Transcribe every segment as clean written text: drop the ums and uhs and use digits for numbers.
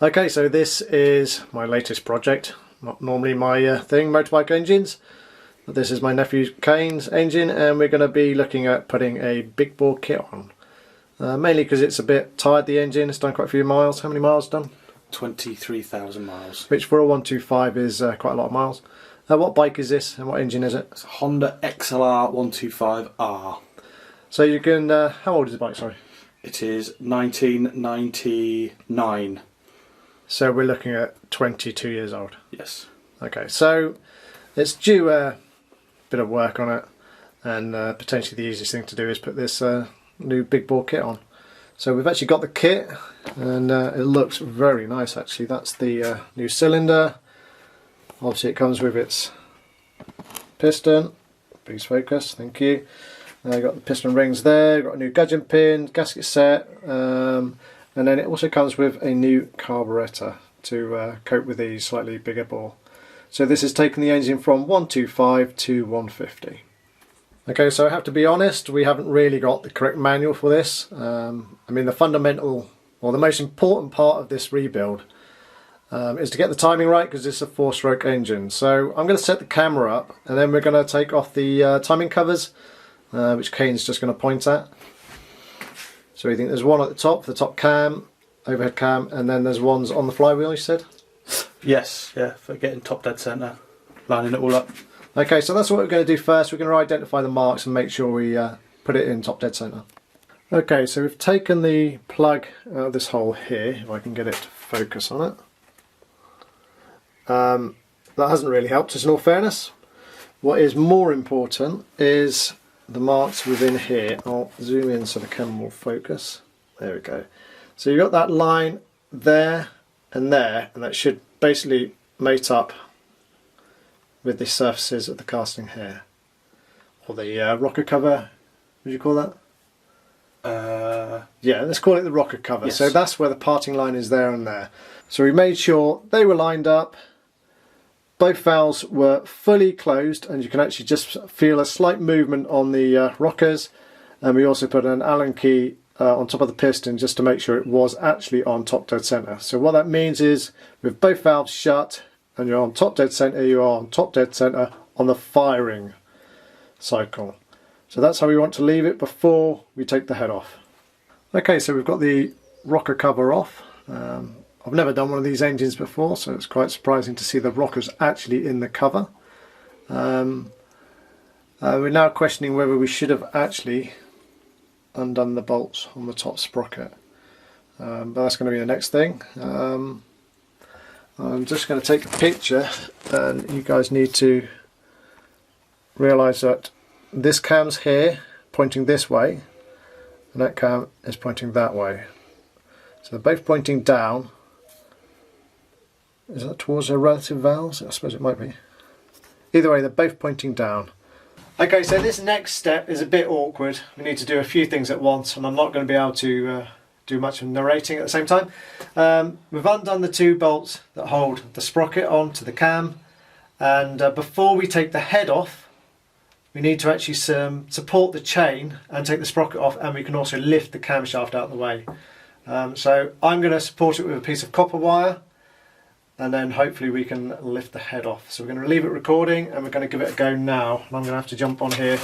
Okay, so this is my latest project. Not normally my thing, motorbike engines. But this is my nephew Kane's engine, and we're going to be looking at putting a big bore kit on. Mainly because it's a bit tired, the engine. It's done quite a few miles. How many miles done? 23,000 miles. Which for a 125 is quite a lot of miles. What bike is this and what engine is it? It's a Honda XLR125R. So you can, how old is the bike, sorry? It is 1999. So we're looking at 22 years old. Yes. Okay, so it's due a bit of work on it, and potentially the easiest thing to do is put this new big bore kit on. So we've actually got the kit, and it looks very nice actually. That's the new cylinder. Obviously it comes with its piston. Please focus, thank you. Got the piston rings there, got a new gudgeon pin, gasket set, and then it also comes with a new carburetor to cope with the slightly bigger bore. So this has taken the engine from 125 to 150. Okay, so I have to be honest, we haven't really got the correct manual for this. I mean, the fundamental, or the most important part of this rebuild is to get the timing right, because it's a 4-stroke engine. So I'm going to set the camera up, and then we're going to take off the timing covers, which Kane's just going to point at. So you think there's one at the top cam, overhead cam, and then there's ones on the flywheel, you said? Yes, yeah, for getting top dead centre, lining it all up. Okay, so that's what we're going to do first. We're going to identify the marks and make sure we put it in top dead centre. Okay, so we've taken the plug out of this hole here, if I can get it to focus on it. That hasn't really helped us in all fairness. What is more important is the marks within here. I'll zoom in so the camera will focus. There we go. So you've got that line there, and that should basically mate up with the surfaces of the casting here. Or the rocker cover, would you call that? Yeah, let's call it the rocker cover. Yes. So that's where the parting line is, there and there. So we made sure they were lined up. Both valves were fully closed, and you can actually just feel a slight movement on the rockers. And we also put an Allen key on top of the piston just to make sure it was actually on top dead centre. So what that means is, with both valves shut and you're on top dead centre, you are on top dead centre on the firing cycle. So that's how we want to leave it before we take the head off. Okay, so we've got the rocker cover off. I've never done one of these engines before, so it's quite surprising to see the rockers actually in the cover. We're now questioning whether we should have actually undone the bolts on the top sprocket. But that's going to be the next thing. I'm just going to take a picture, and you guys need to realise that this cam's here pointing this way, and that cam is pointing that way. So they're both pointing down. Is that towards their relative valves? I suppose it might be. Either way, they're both pointing down. Okay, so this next step is a bit awkward. We need to do a few things at once, and I'm not going to be able to do much of narrating at the same time. We've undone the 2 bolts that hold the sprocket onto the cam, and before we take the head off, we need to actually support the chain and take the sprocket off, and we can also lift the camshaft out of the way. So I'm going to support it with a piece of copper wire, and then hopefully we can lift the head off. So we're going to leave it recording, and we're going to give it a go now. And I'm going to have to jump on here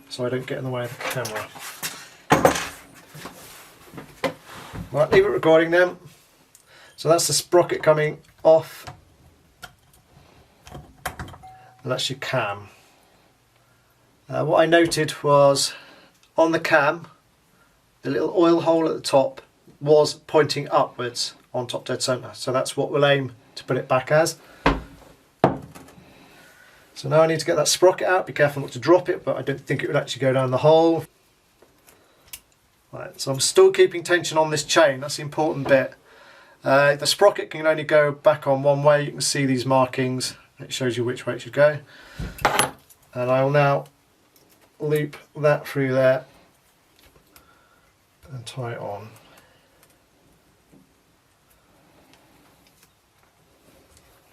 so I don't get in the way of the camera. Right, leave it recording then. So that's the sprocket coming off, and that's your cam. What I noted was, on the cam, the little oil hole at the top was pointing upwards on top dead centre. So that's what we'll aim to put it back as. So now I need to get that sprocket out. Be careful not to drop it, but I don't think it would actually go down the hole. Right, so I'm still keeping tension on this chain. That's the important bit. The sprocket can only go back on one way. You can see these markings. It shows you which way it should go. And I will now loop that through there and tie it on.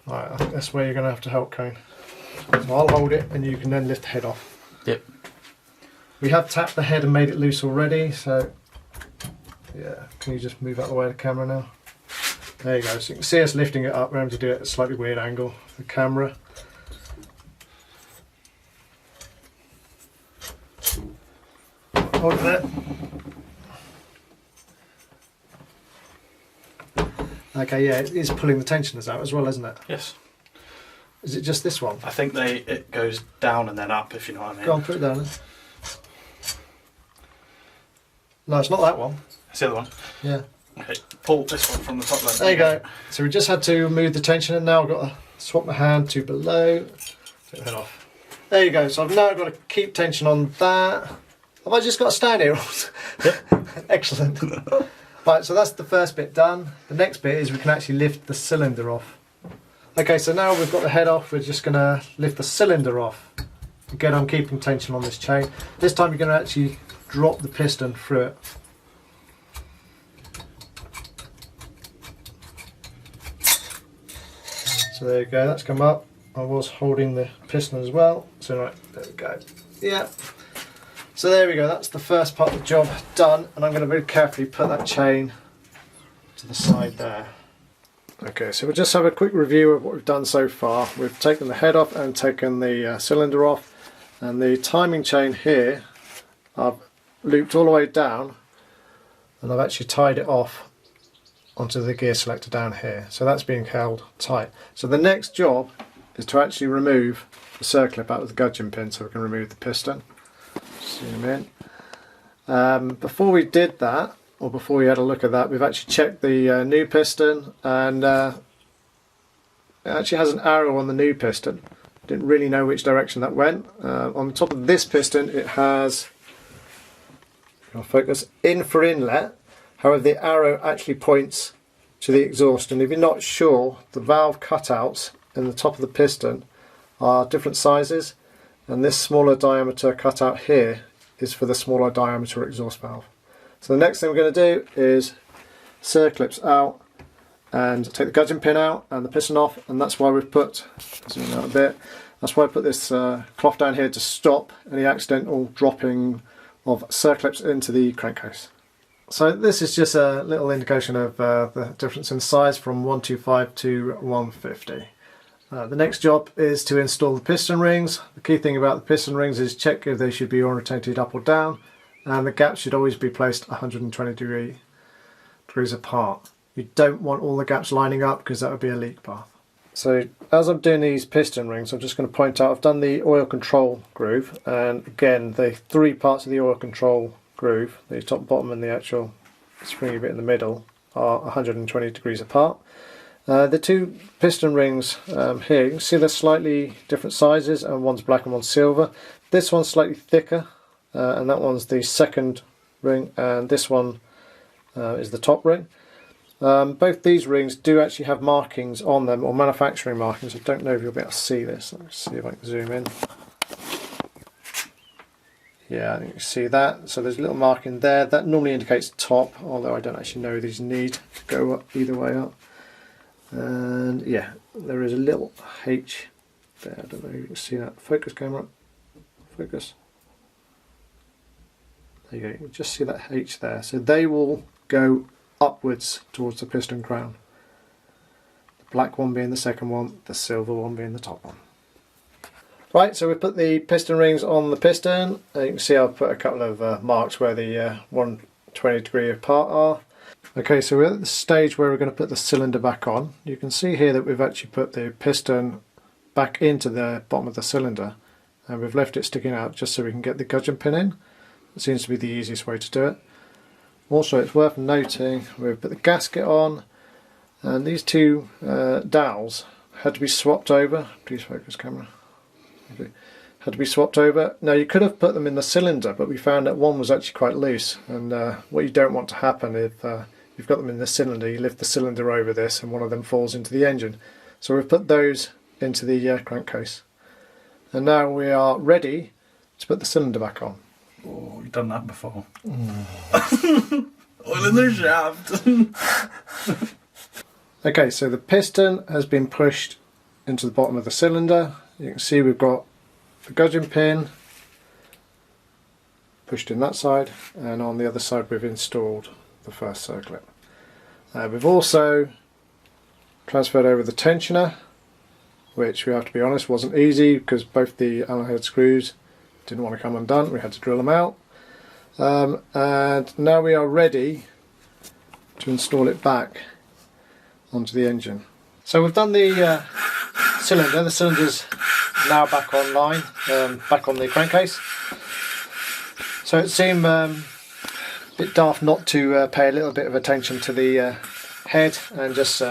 Right, I think that's where you're going to have to help, Kane. So I'll hold it, and you can then lift the head off. Yep. We have tapped the head and made it loose already, so yeah. Can you just move out of the way of the camera now? There you go, so you can see us lifting it up. We're having to do it at a slightly weird angle for the camera. Hold it there. Okay, yeah, it is pulling the tensioners out as well, isn't it? Yes. Is it just this one? I think it goes down and then up, if you know what I mean. Go on, put it down then. No, it's not that one. It's the other one. Yeah. Okay, pull this one from the top then. There you go. So we just had to move the tension and now I've got to swap my hand to below. Take the head off. There you go, so I've now got to keep tension on that. Have I just got to stand here? Excellent. Right, so that's the first bit done. The next bit is we can actually lift the cylinder off. Okay, so now we've got the head off, we're just going to lift the cylinder off. Again, I'm keeping tension on this chain. This time you're going to actually drop the piston through it. So there you go, that's come up. I was holding the piston as well. So right, there we go. Yeah. So there we go, that's the first part of the job done, and I'm going to very carefully put that chain to the side there. Okay, so we'll just have a quick review of what we've done so far. We've taken the head off and taken the cylinder off, and the timing chain here I've looped all the way down, and I've actually tied it off onto the gear selector down here. So that's being held tight. So the next job is to actually remove the circlip out of the gudgeon pin so we can remove the piston. Zoom in. Before we did that, or before we had a look at that, we've actually checked the new piston, and it actually has an arrow on the new piston. Didn't really know which direction that went. On the top of this piston it has, I'll focus, in for inlet. However, the arrow actually points to the exhaust, and if you're not sure, the valve cutouts in the top of the piston are different sizes, and this smaller diameter cutout here is for the smaller diameter exhaust valve. So the next thing we're going to do is circlips out and take the gudgeon pin out and the piston off, and that's why we've put, zoom out a bit, that's why I put this cloth down here to stop any accidental dropping of circlips into the crankcase. So this is just a little indication of the difference in size from 125 to 150. The next job is to install the piston rings. The key thing about the piston rings is check if they should be orientated up or down, and the gaps should always be placed 120 degrees apart. You don't want all the gaps lining up because that would be a leak path. So as I'm doing these piston rings, I'm just going to point out I've done the oil control groove, and again the three parts of the oil control groove, the top, bottom and the actual springy bit in the middle, are 120 degrees apart. The two piston rings here, you can see they're slightly different sizes, and one's black and one's silver. This one's slightly thicker, and that one's the second ring, and this one is the top ring. Both these rings do actually have markings on them, or manufacturing markings. I don't know if you'll be able to see this. Let's see if I can zoom in. Yeah, I think you can see that. So there's a little marking there. That normally indicates top, although I don't actually know these need to go up either way up. And yeah, there is a little H there. I don't know if you can see that. Focus, camera. Focus. There you go. You can just see that H there. So they will go upwards towards the piston crown. The black one being the second one, the silver one being the top one. Right, so we put the piston rings on the piston. You can see I've put a couple of marks where the 120 degree apart are. Okay, so we're at the stage where we're going to put the cylinder back on. You can see here that we've actually put the piston back into the bottom of the cylinder, and we've left it sticking out just so we can get the gudgeon pin in. It seems to be the easiest way to do it. Also, it's worth noting we've put the gasket on, and these two dowels had to be swapped over. Please focus, camera. Okay. Had to be swapped over. Now you could have put them in the cylinder, but we found that one was actually quite loose, and what you don't want to happen if you've got them in the cylinder, you lift the cylinder over this and one of them falls into the engine. So we've put those into the crankcase, and now we are ready to put the cylinder back on. Oh, you've done that before. Oil in the shaft. Okay, so the piston has been pushed into the bottom of the cylinder. You can see we've got the gudgeon pin pushed in that side, and on the other side we've installed the first circlip. We've also transferred over the tensioner, which we have to be honest wasn't easy because both the Allen head screws didn't want to come undone. We had to drill them out. And now we are ready to install it back onto the engine. So we've done the cylinder. The cylinder's now back online, back on the crankcase. So it seemed a bit daft not to pay a little bit of attention to the head and just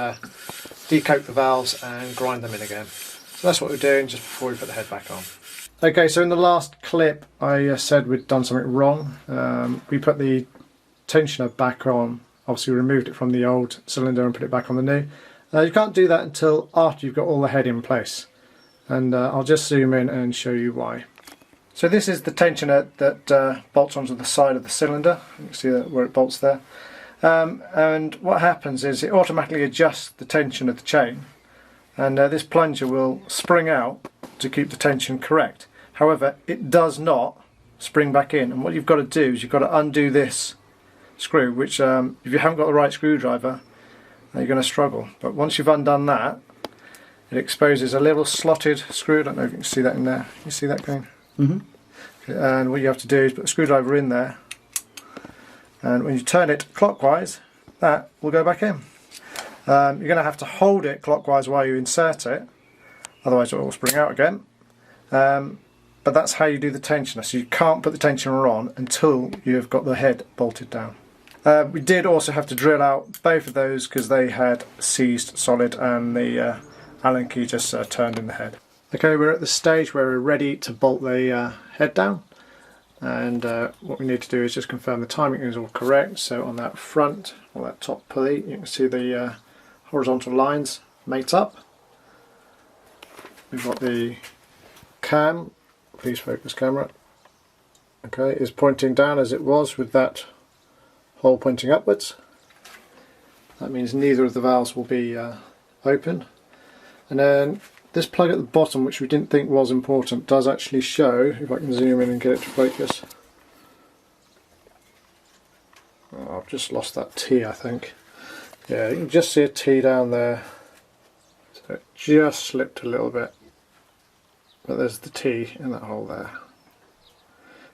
decoat the valves and grind them in again. So that's what we're doing just before we put the head back on. Okay, so in the last clip I said we'd done something wrong. We put the tensioner back on, obviously removed it from the old cylinder and put it back on the new. You can't do that until after you've got all the head in place, and I'll just zoom in and show you why. So this is the tensioner that bolts onto the side of the cylinder. You can see that where it bolts there. And what happens is it automatically adjusts the tension of the chain, and this plunger will spring out to keep the tension correct. However, it does not spring back in, and what you've got to do is you've got to undo this screw, which if you haven't got the right screwdriver, you're going to struggle. But once you've undone that, it exposes a little slotted screw. I don't know if you can see that in there. You see that going? Mm-hmm. Okay, and what you have to do is put the screwdriver in there, and when you turn it clockwise, that will go back in. You're going to have to hold it clockwise while you insert it, otherwise it will spring out again. But that's how you do the tensioner. So you can't put the tensioner on until you've got the head bolted down. We did also have to drill out both of those because they had seized solid and the Allen key just turned in the head. Okay, we're at the stage where we're ready to bolt the head down, and what we need to do is just confirm the timing is all correct. So on that front, or that top pulley, you can see the horizontal lines mate up. We've got the cam, please focus camera, okay, is pointing down as it was with that hole pointing upwards. That means neither of the valves will be open. And then this plug at the bottom, which we didn't think was important, does actually show, if I can zoom in and get it to focus. Oh, I've just lost that T, I think. Yeah, you can just see a T down there. So it just slipped a little bit. But there's the T in that hole there.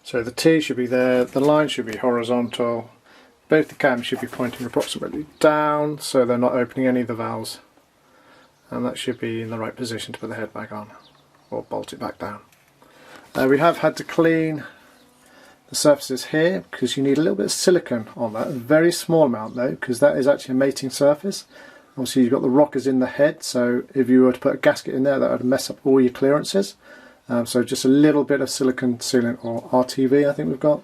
So the T should be there, the line should be horizontal, both the cams should be pointing approximately down so they're not opening any of the valves. And that should be in the right position to put the head back on, or bolt it back down. We have had to clean the surfaces here because you need a little bit of silicone on that, a very small amount though, because that is actually a mating surface. Obviously you've got the rockers in the head, so if you were to put a gasket in there that would mess up all your clearances. So just a little bit of silicone sealant, or RTV I think we've got.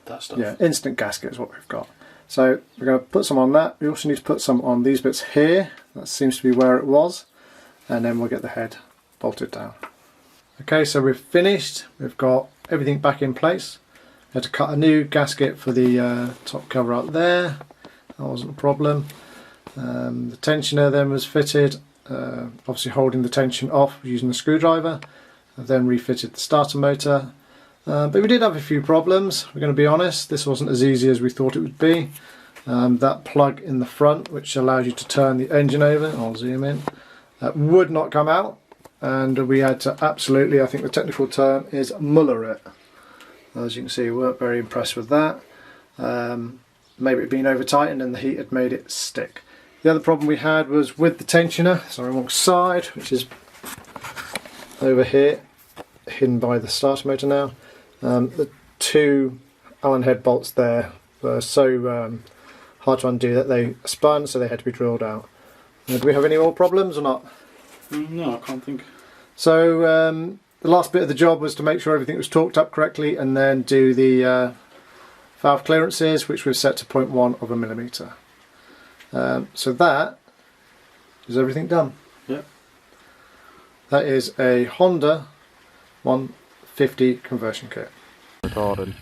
That stuff. Yeah, instant gasket is what we've got. So we're going to put some on that. We also need to put some on these bits here. That seems to be where it was. And then we'll get the head bolted down. Okay, so we've finished. We've got everything back in place. We had to cut a new gasket for the top cover up there. That wasn't a problem. The tensioner then was fitted, obviously holding the tension off using the screwdriver. I've then refitted the starter motor. But we did have a few problems, we're going to be honest. This wasn't as easy as we thought it would be. That plug in the front, which allows you to turn the engine over, I'll zoom in, would not come out. And we had to absolutely, I think the technical term is muller it. As you can see, we weren't very impressed with that. Maybe it had been over tightened and the heat had made it stick. The other problem we had was with the tensioner, it's on the wrong side, which is over here, hidden by the starter motor now. The two Allen head bolts there were so hard to undo that they spun, so they had to be drilled out. Do we have any more problems or not? No, I can't think. So the last bit of the job was to make sure everything was torqued up correctly and then do the valve clearances, which we've set to 0.1 of a millimetre. So that is everything done. Yep. That is a Honda 150 conversion kit. Recording.